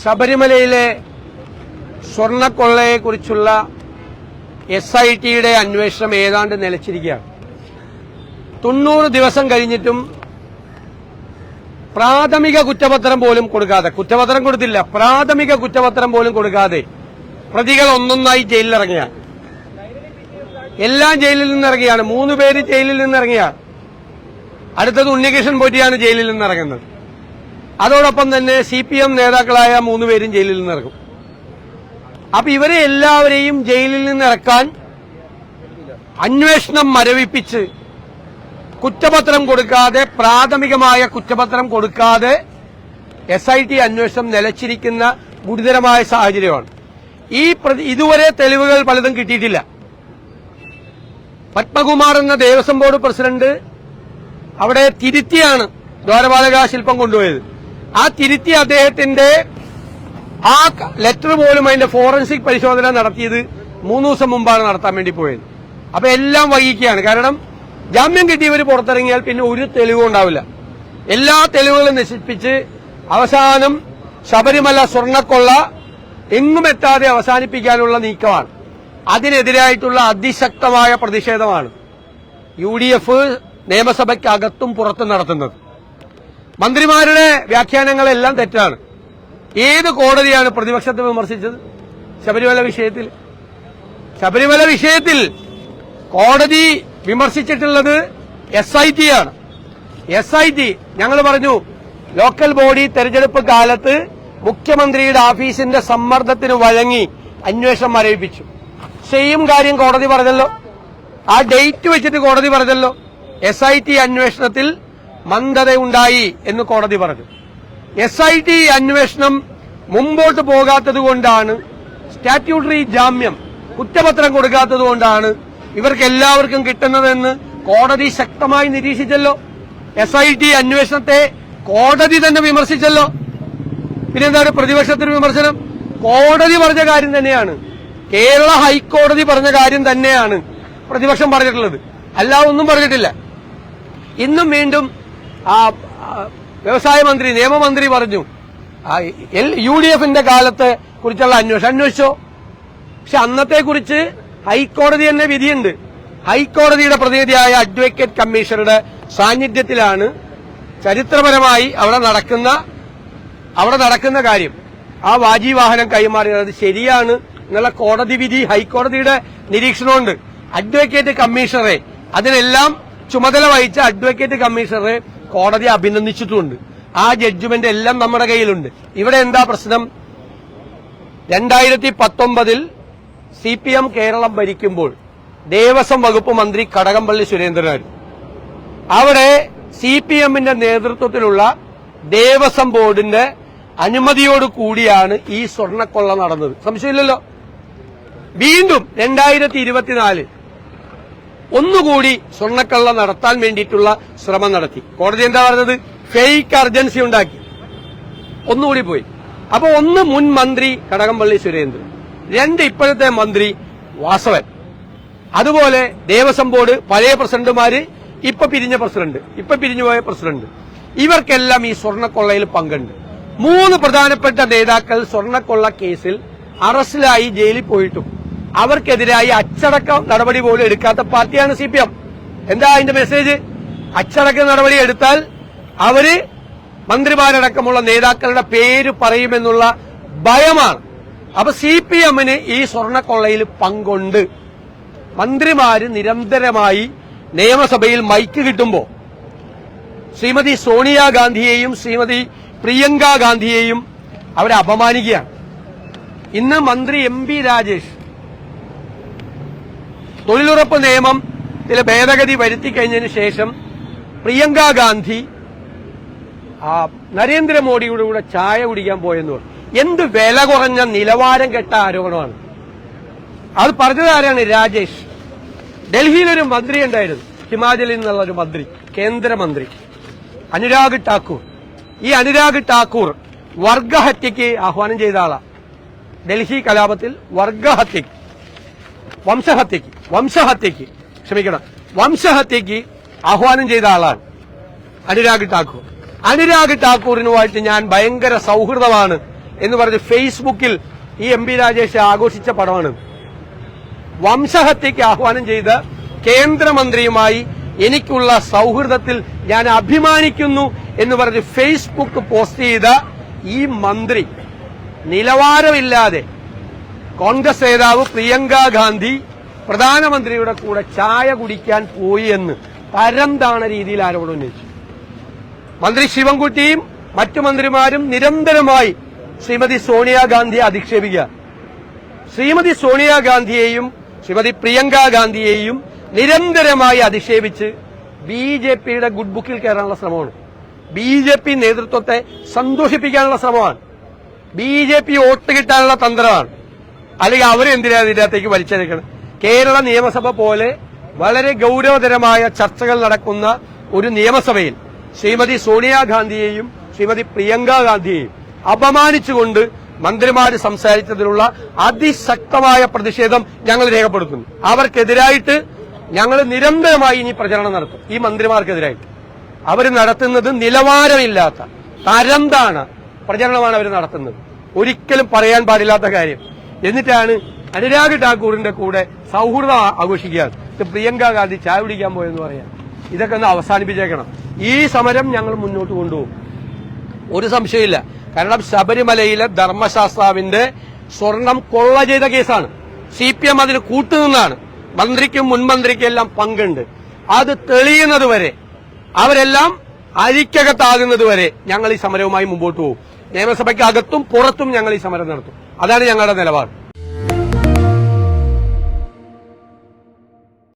ശബരിമലയിലെ സ്വർണ്ണക്കൊള്ളയെക്കുറിച്ചുള്ള SITയുടെ അന്വേഷണം ഏതാണ്ട് നിലച്ചിരിക്കുകയാണ്. 90 ദിവസം കഴിഞ്ഞിട്ടും പ്രാഥമിക കുറ്റപത്രം പോലും കൊടുക്കാതെ, കുറ്റപത്രം കൊടുത്തില്ല, പ്രാഥമിക കുറ്റപത്രം പോലും കൊടുക്കാതെ പ്രതികൾ ഒന്നൊന്നായി ജയിലിലിറങ്ങിയ, എല്ലാം ജയിലിൽ നിന്നിറങ്ങിയാണ്. 3 പേര് ജയിലിൽ നിന്നിറങ്ങിയാണ്. അടുത്തത് ഉണ്ണികൃഷ്ണൻ പോറ്റിയാണ് ജയിലിൽ നിന്നിറങ്ങുന്നത്. അതോടൊപ്പം തന്നെ CPM നേതാക്കളായ 3 പേരും ജയിലിൽ നിന്നിറങ്ങും. അപ്പൊ ഇവരെ എല്ലാവരെയും ജയിലിൽ നിന്നിറക്കാൻ അന്വേഷണം മരവിപ്പിച്ച് കുറ്റപത്രം കൊടുക്കാതെ, പ്രാഥമികമായ കുറ്റപത്രം കൊടുക്കാതെ SIT അന്വേഷണം നിലച്ചിരിക്കുന്ന ഗുരുതരമായ സാഹചര്യമാണ്. ഇതുവരെ തെളിവുകൾ പലതും കിട്ടിയിട്ടില്ല. പത്മകുമാർ എന്ന ദേവസ്വം ബോർഡ് പ്രസിഡന്റ് അവിടെ തിരുത്തിയാണ് ദ്വാരപാലക ശില്പം കൊണ്ടുപോയത്. ആ തിരുത്തി അദ്ദേഹത്തിന്റെ ആ ലെറ്റർ പോലും അതിന്റെ ഫോറൻസിക് പരിശോധന നടത്തിയത് 3 ദിവസം മുമ്പാണ് നടത്താൻ വേണ്ടി പോയത്. അപ്പൊ എല്ലാം വൈകിക്കുകയാണ്. കാരണം ജാമ്യം കിട്ടിയവർ പുറത്തിറങ്ങിയാൽ പിന്നെ ഒരു തെളിവും ഉണ്ടാവില്ല. എല്ലാ തെളിവുകളും നശിപ്പിച്ച് അവസാനം ശബരിമല സ്വർണ്ണക്കൊള്ള എങ്ങും എത്താതെ അവസാനിപ്പിക്കാനുള്ള നീക്കമാണ്. അതിനെതിരായിട്ടുള്ള അതിശക്തമായ പ്രതിഷേധമാണ് UDF നിയമസഭയ്ക്കകത്തും പുറത്തും നടത്തുന്നത്. മന്ത്രിമാരുടെ വ്യാഖ്യാനങ്ങളെല്ലാം തെറ്റാണ്. ഏത് കോടതിയാണ് പ്രതിപക്ഷത്തെ വിമർശിച്ചത്? ശബരിമല വിഷയത്തിൽ കോടതി വിമർശിച്ചിട്ടുള്ളത് SIT ആണ്. SIT ഞങ്ങൾ പറഞ്ഞു, ലോക്കൽ ബോഡി തെരഞ്ഞെടുപ്പ് കാലത്ത് മുഖ്യമന്ത്രിയുടെ ഓഫീസിന്റെ സമ്മർദ്ദത്തിന് വഴങ്ങി അന്വേഷണം മരവിപ്പിച്ചു. സെയിം കാര്യം കോടതി പറഞ്ഞല്ലോ. ആ ഡേറ്റ് വെച്ചിട്ട് കോടതി പറഞ്ഞല്ലോ SIT അന്വേഷണത്തിൽ മന്ദതയുണ്ടായി എന്ന് കോടതി പറഞ്ഞു. SIT അന്വേഷണം മുമ്പോട്ട് പോകാത്തതുകൊണ്ടാണ്, സ്റ്റാറ്റ്യൂട്ടറി ജാമ്യം കുറ്റപത്രം കൊടുക്കാത്തതുകൊണ്ടാണ് ഇവർക്ക് എല്ലാവർക്കും കിട്ടുന്നതെന്ന് കോടതി ശക്തമായി നിരീക്ഷിച്ചല്ലോ. SIT അന്വേഷണത്തെ കോടതി തന്നെ വിമർശിച്ചല്ലോ. പിന്നെന്താണ് പ്രതിപക്ഷത്തിന് വിമർശനം? കോടതി പറഞ്ഞ കാര്യം തന്നെയാണ്, കേരള ഹൈക്കോടതി പറഞ്ഞ കാര്യം തന്നെയാണ് പ്രതിപക്ഷം പറഞ്ഞിട്ടുള്ളത്, അല്ലാതെ ഒന്നും പറഞ്ഞിട്ടില്ല. ഇന്നും വീണ്ടും വ്യവസായ മന്ത്രി, നിയമമന്ത്രി പറഞ്ഞു UDFന്റെ കാലത്തെ കുറിച്ചുള്ള അന്വേഷിച്ചോ. പക്ഷെ അന്നത്തെ കുറിച്ച് ഹൈക്കോടതി തന്നെ വിധിയുണ്ട്. ഹൈക്കോടതിയുടെ പ്രതിനിധിയായ അഡ്വക്കേറ്റ് കമ്മീഷണറുടെ സാന്നിധ്യത്തിലാണ് ചരിത്രപരമായി അവിടെ നടക്കുന്ന കാര്യം ആ വാജിവാഹനം കൈമാറിയത്. അത് ശരിയാണ് എന്നുള്ള കോടതി വിധി, ഹൈക്കോടതിയുടെ നിരീക്ഷണമുണ്ട്. അഡ്വക്കേറ്റ് കമ്മീഷണറെ, അതിനെല്ലാം ചുമതല വഹിച്ച അഡ്വക്കേറ്റ് കമ്മീഷണറെ കോടതി അഭിനന്ദിച്ചിട്ടുമുണ്ട്. ആ ജഡ്ജ്മെന്റ് എല്ലാം നമ്മുടെ കയ്യിലുണ്ട്. ഇവിടെ എന്താ പ്രശ്നം? 2019 CPM കേരളം ഭരിക്കുമ്പോൾ ദേവസ്വം വകുപ്പ് മന്ത്രി കടകംപള്ളി സുരേന്ദ്രനായിരുന്നു. അവിടെ CPMന്റെ നേതൃത്വത്തിലുള്ള ദേവസ്വം ബോർഡിന്റെ അനുമതിയോടുകൂടിയാണ് ഈ സ്വർണ്ണക്കൊള്ള നടന്നത്. സംശയമില്ലല്ലോ. വീണ്ടും 2024 ഒന്നുകൂടി സ്വർണ്ണക്കൊള്ള നടത്താൻ വേണ്ടിയിട്ടുള്ള ശ്രമം നടത്തി. കോടതി എന്താ പറഞ്ഞത്? ഫേക്ക് അർജൻസി ഉണ്ടാക്കി. ഒന്നുകൂടി പോയി. അപ്പൊ 1 മുൻ മന്ത്രി കടകംപള്ളി സുരേന്ദ്രൻ, 2 ഇപ്പോഴത്തെ മന്ത്രി വാസവൻ, അതുപോലെ ദേവസ്വം ബോർഡ് പഴയ പ്രസിഡന്റുമാര്, ഇപ്പൊ പിരിഞ്ഞുപോയ പ്രസിഡന്റ്, ഇവർക്കെല്ലാം ഈ സ്വർണ്ണക്കൊള്ളയിൽ പങ്കുണ്ട്. 3 പ്രധാനപ്പെട്ട നേതാക്കൾ സ്വർണ്ണക്കൊള്ള കേസിൽ അറസ്റ്റിലായി ജയിലിൽ പോയിട്ടും അവർക്കെതിരായി അച്ചടക്ക നടപടി പോലും എടുക്കാത്ത പാർട്ടിയാണ് CPM. എന്താ അതിന്റെ മെസ്സേജ്? അച്ചടക്ക നടപടി എടുത്താൽ അവര് മന്ത്രിമാരടക്കമുള്ള നേതാക്കളുടെ പേര് പറയുമെന്നുള്ള ഭയമാണ്. അപ്പൊ CPMന് ഈ സ്വർണ്ണക്കൊള്ളയിൽ പങ്കുണ്ട്. മന്ത്രിമാര് നിരന്തരമായി നിയമസഭയിൽ മൈക്ക് കിട്ടുമ്പോ ശ്രീമതി സോണിയാഗാന്ധിയെയും ശ്രീമതി പ്രിയങ്ക ഗാന്ധിയെയും അവരെ അപമാനിക്കുകയാണ്. ഇന്ന് മന്ത്രി MP രാജേഷ് തൊഴിലുറപ്പ് നിയമത്തിലെ ഭേദഗതി വരുത്തിക്കഴിഞ്ഞതിന് ശേഷം പ്രിയങ്ക ഗാന്ധി നരേന്ദ്രമോദിയുടെ കൂടെ ചായ കുടിക്കാൻ പോയെന്ന് പറഞ്ഞു. എന്ത് വില കുറഞ്ഞ നിലവാരം കെട്ട ആരോപണമാണ്. അത് പറഞ്ഞത് ആരാണ്? രാജേഷ്. ഡൽഹിയിലൊരു മന്ത്രി ഉണ്ടായിരുന്നു, ഹിമാചലിൽ നിന്നുള്ള ഒരു മന്ത്രി, കേന്ദ്രമന്ത്രി അനുരാഗ് ഠാക്കൂർ. ഈ അനുരാഗ് ഠാക്കൂർ വർഗഹത്യക്ക് ആഹ്വാനം ചെയ്ത ആളാണ്. ഡൽഹി കലാപത്തിൽ വംശഹത്യക്ക് ആഹ്വാനം ചെയ്ത ആളാണ് അനുരാഗ് ഠാക്കൂർ. അനുരാഗ് ഠാക്കൂറിനുമായിട്ട് ഞാൻ ഭയങ്കര സൗഹൃദമാണ് എന്ന് പറഞ്ഞ് ഫേസ്ബുക്കിൽ ഈ എം പി രാജേഷ് ആഘോഷിച്ച പടമാണ്. വംശഹത്യയ്ക്ക് ആഹ്വാനം ചെയ്ത കേന്ദ്രമന്ത്രിയുമായി എനിക്കുള്ള സൗഹൃദത്തിൽ ഞാൻ അഭിമാനിക്കുന്നു എന്ന് പറഞ്ഞ് ഫേസ്ബുക്ക് പോസ്റ്റ് ചെയ്ത ഈ മന്ത്രി നിലവാരമില്ലാതെ കോൺഗ്രസ് നേതാവ് പ്രിയങ്ക ഗാന്ധി പ്രധാനമന്ത്രിയുടെ കൂടെ ചായ കുടിക്കാൻ പോയി എന്ന് തരംതാണ രീതിയിൽ ആരോപണം ഉന്നയിച്ചു. മന്ത്രി ശിവൻകുട്ടിയും മറ്റു മന്ത്രിമാരും നിരന്തരമായി ശ്രീമതി സോണിയാഗാന്ധിയെ അധിക്ഷേപിക്കുക. ശ്രീമതി സോണിയാഗാന്ധിയെയും ശ്രീമതി പ്രിയങ്ക ഗാന്ധിയെയും നിരന്തരമായി അധിക്ഷേപിച്ച് ബിജെപിയുടെ ഗുഡ് ബുക്കിൽ കയറാനുള്ള ശ്രമമാണ്. ബിജെപി നേതൃത്വത്തെ സന്തോഷിപ്പിക്കാനുള്ള ശ്രമമാണ്. ബിജെപി വോട്ട് കിട്ടാനുള്ള തന്ത്രമാണ്. അല്ലെങ്കിൽ അവരെന്തിനാ ഇതിനകത്തേക്ക് വലിച്ചെടുക്കണം? കേരള നിയമസഭ പോലെ വളരെ ഗൌരവതരമായ ചർച്ചകൾ നടക്കുന്ന ഒരു നിയമസഭയിൽ ശ്രീമതി സോണിയാഗാന്ധിയെയും ശ്രീമതി പ്രിയങ്ക ഗാന്ധിയെയും അപമാനിച്ചുകൊണ്ട് മന്ത്രിമാര് സംസാരിച്ചതിലുള്ള അതിശക്തമായ പ്രതിഷേധം ഞങ്ങൾ രേഖപ്പെടുത്തുന്നു. അവർക്കെതിരായിട്ട് ഞങ്ങൾ നിരന്തരമായി ഇനി പ്രചരണം നടത്തും. ഈ മന്ത്രിമാർക്കെതിരായിട്ട് അവർ നടത്തുന്നത് നിലവാരമില്ലാത്ത തരംതാണ പ്രചരണമാണ് അവർ നടത്തുന്നത്. ഒരിക്കലും പറയാൻ പാടില്ലാത്ത കാര്യം. എന്നിട്ടാണ് അനുരാഗ് ഠാക്കൂറിന്റെ കൂടെ സൗഹൃദം ആഘോഷിക്കുകയാണ്. പ്രിയങ്ക ഗാന്ധി ചായ കുടിക്കാൻ പോയെന്ന് പറയാം. ഇതൊക്കെ ഒന്ന് അവസാനിപ്പിച്ചേക്കണം. ഈ സമരം ഞങ്ങൾ മുന്നോട്ട് കൊണ്ടുപോകും, ഒരു സംശയമില്ല. കാരണം ശബരിമലയിലെ ധർമ്മശാസ്താവിന്റെ സ്വർണം കൊള്ള ചെയ്ത കേസാണ്. CPM അതിന് കൂട്ടുനിന്നാണ്. മന്ത്രിക്കും മുൻമന്ത്രിക്കും എല്ലാം പങ്കുണ്ട്. അത് തെളിയുന്നതുവരെ, അവരെല്ലാം അരിക്കകത്താകുന്നതുവരെ ഞങ്ങൾ ഈ സമരവുമായി മുമ്പോട്ട് പോകും. നിയമസഭയ്ക്ക് അകത്തും പുറത്തും ഞങ്ങൾ ഈ സമരം നടത്തും. അതാണ് ഞങ്ങളുടെ നിലപാട്.